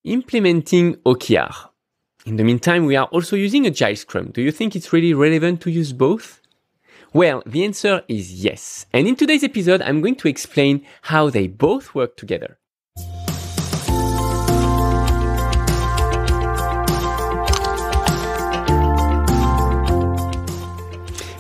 implementing OKR. In the meantime, we are also using Agile Scrum. Do you think it's really relevant to use both? Well, the answer is yes. And in today's episode, I'm going to explain how they both work together.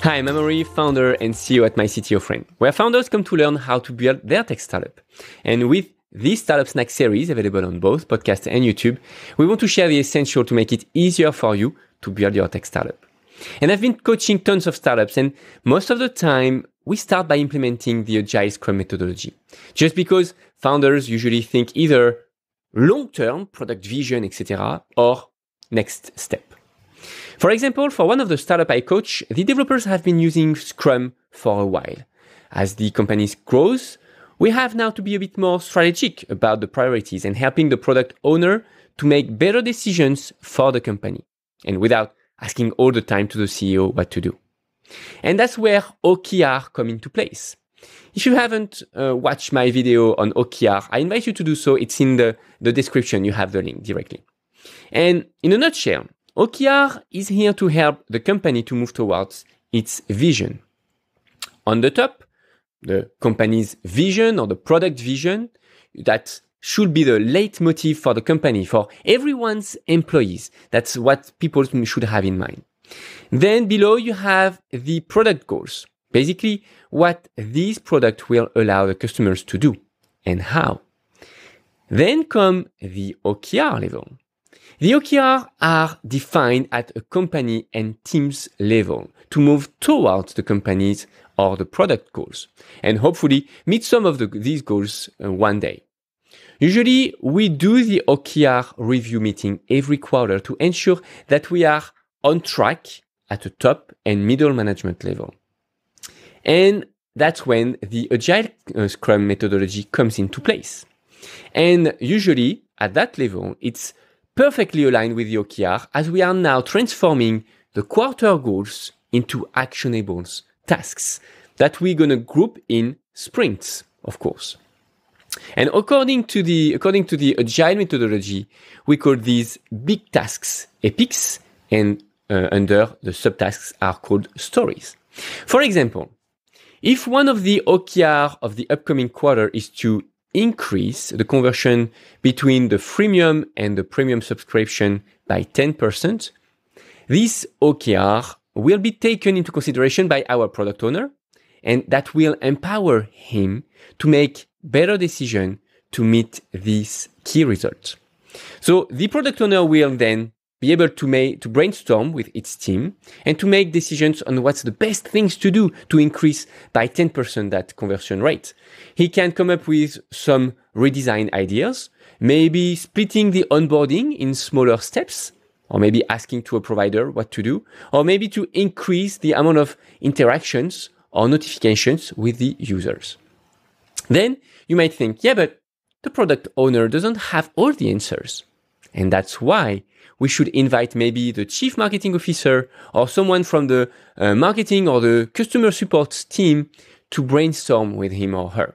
Hi, I'm Amaury, founder and CEO at My CTO Friend, where founders come to learn how to build their tech startup. And with this Startup Snack series, available on both podcast and YouTube, we want to share the essential to make it easier for you to build your tech startup. And I've been coaching tons of startups, and most of the time, we start by implementing the Agile Scrum methodology. Just because founders usually think either long-term product vision, etc., or next step. For example, for one of the startups I coach, the developers have been using Scrum for a while. As the company grows, we have now to be a bit more strategic about the priorities and helping the product owner to make better decisions for the company, and without asking all the time to the CEO what to do. And that's where OKR come into place. If you haven't watched my video on OKR, I invite you to do so. It's in the description. You have the link directly. And in a nutshell, OKR is here to help the company to move towards its vision. On the top, the company's vision or the product vision, that should be the leitmotif for the company, for everyone's employees. That's what people should have in mind. Then below you have the product goals, basically what this product will allow the customers to do and how. Then come the OKR level. The OKR are defined at a company and team's level to move towards the company's or the product goals, and hopefully meet some of these goals one day. Usually, we do the OKR review meeting every quarter to ensure that we are on track at the top and middle management level. And that's when the Agile Scrum methodology comes into place. And usually, at that level, it's perfectly aligned with the OKR, as we are now transforming the quarter goals into actionable tasks that we're going to group in sprints, of course. And according to the Agile methodology, we call these big tasks epics, and under the subtasks are called stories. For example, if one of the OKR of the upcoming quarter is to increase the conversion between the freemium and the premium subscription by 10%, this OKR will be taken into consideration by our product owner, and that will empower him to make better decisions to meet these key results. So the product owner will then be able to brainstorm with its team and to make decisions on what's the best things to do to increase by 10% that conversion rate. He can come up with some redesign ideas, maybe splitting the onboarding in smaller steps, or maybe asking to a provider what to do, or maybe to increase the amount of interactions or notifications with the users. Then you might think, yeah, but the product owner doesn't have all the answers. And that's why we should invite maybe the chief marketing officer or someone from the marketing or the customer support team to brainstorm with him or her.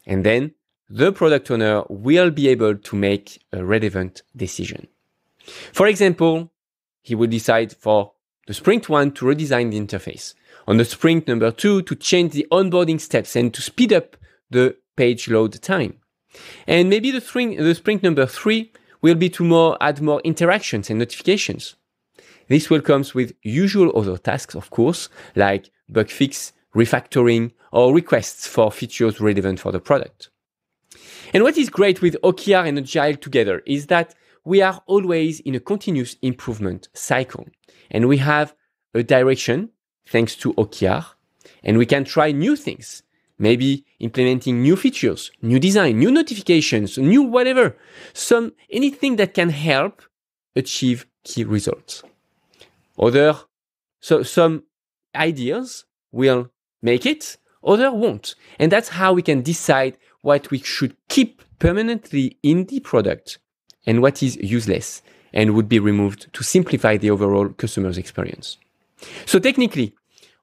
And then the product owner will be able to make a relevant decision. For example, he will decide for the sprint 1 to redesign the interface. On the sprint number 2 to change the onboarding steps and to speed up the page load time. And maybe the sprint number 3 will be to add more interactions and notifications. This will come with usual other tasks, of course, like bug fix, refactoring, or requests for features relevant for the product. And what is great with OKR and Agile together is that we are always in a continuous improvement cycle. And we have a direction thanks to OKR, and we can try new things. Maybe implementing new features, new design, new notifications, new whatever. Anything that can help achieve key results. Some ideas will make it, others won't. And that's how we can decide what we should keep permanently in the product and what is useless and would be removed to simplify the overall customer's experience. So technically,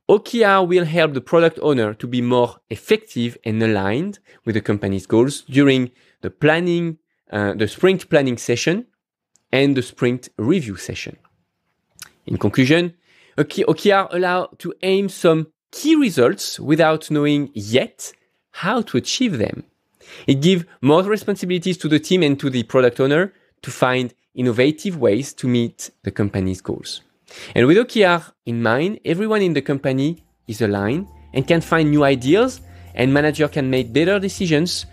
OKR will help the product owner to be more effective and aligned with the company's goals during the planning the sprint planning session, and the sprint review session. In conclusion, OKR allow to aim some key results without knowing yet how to achieve them. It gives more responsibilities to the team and to the product owner to find innovative ways to meet the company's goals. And with OKR in mind, everyone in the company is aligned and can find new ideas, and manager can make better decisions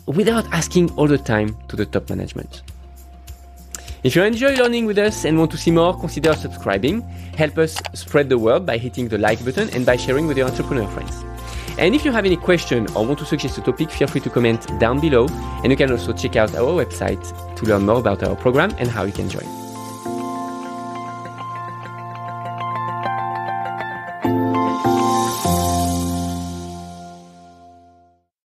without asking all the time to the top management. If you enjoy learning with us and want to see more, consider subscribing. Help us spread the word by hitting the like button and by sharing with your entrepreneur friends. And if you have any question or want to suggest a topic, feel free to comment down below. And you can also check out our website to learn more about our program and how you can join.